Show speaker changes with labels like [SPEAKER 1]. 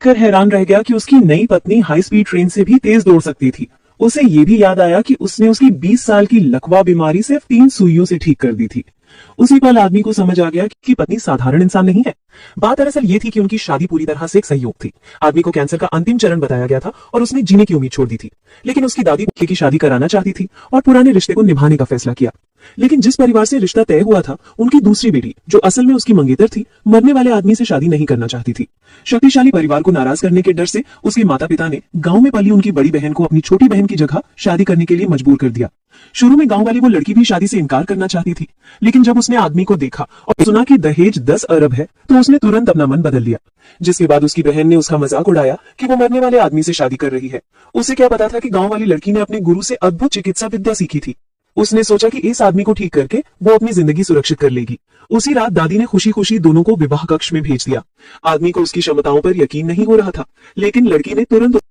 [SPEAKER 1] कर हैरान रह गया कि उसकी नई पत्नी हाई स्पीड ट्रेन से भी तेज दौड़ सकती थी। उसे ये भी याद आया कि उसने उसकी 20 साल की लकवा बीमारी सिर्फ 3 सुइयों से ठीक कर दी थी। उसी पल आदमी को समझ आ गया कि पत्नी साधारण इंसान नहीं है। बात दरअसल ये थी कि उनकी शादी पूरी तरह से एक संयोग थी। आदमी को कैंसर का अंतिम चरण बताया गया था और उसने जीने की उम्मीद छोड़ दी थी। लेकिन उसकी दादी की शादी कराना चाहती थी और पुराने रिश्ते को निभाने का फैसला किया। लेकिन जिस परिवार से रिश्ता तय हुआ था, उनकी दूसरी बेटी, जो असल में उसकी मंगेतर थी, मरने वाले आदमी से शादी नहीं करना चाहती थी। शक्तिशाली परिवार को नाराज करने के डर से उसके माता पिता ने गांव में पली उनकी बड़ी बहन को अपनी छोटी बहन की जगह शादी करने के लिए मजबूर कर दिया। शुरू में गांव वाली वो लड़की भी शादी से इनकार करना चाहती थी, लेकिन जब उसने आदमी को देखा और सुना कि दहेज 10 अरब है, तो उसने तुरंत अपना मन बदल लिया। जिसके बाद उसकी बहन ने उसका मजाक उड़ाया कि वो मरने वाले आदमी से शादी कर रही है। उसे क्या पता था कि गांव वाली लड़की ने अपने गुरु से अद्भुत चिकित्सा विद्या सीखी थी। उसने सोचा कि इस आदमी को ठीक करके वो अपनी जिंदगी सुरक्षित कर लेगी। उसी रात दादी ने खुशी खुशी दोनों को विवाह कक्ष में भेज दिया। आदमी को उसकी क्षमताओं पर यकीन नहीं हो रहा था, लेकिन लड़की ने तुरंत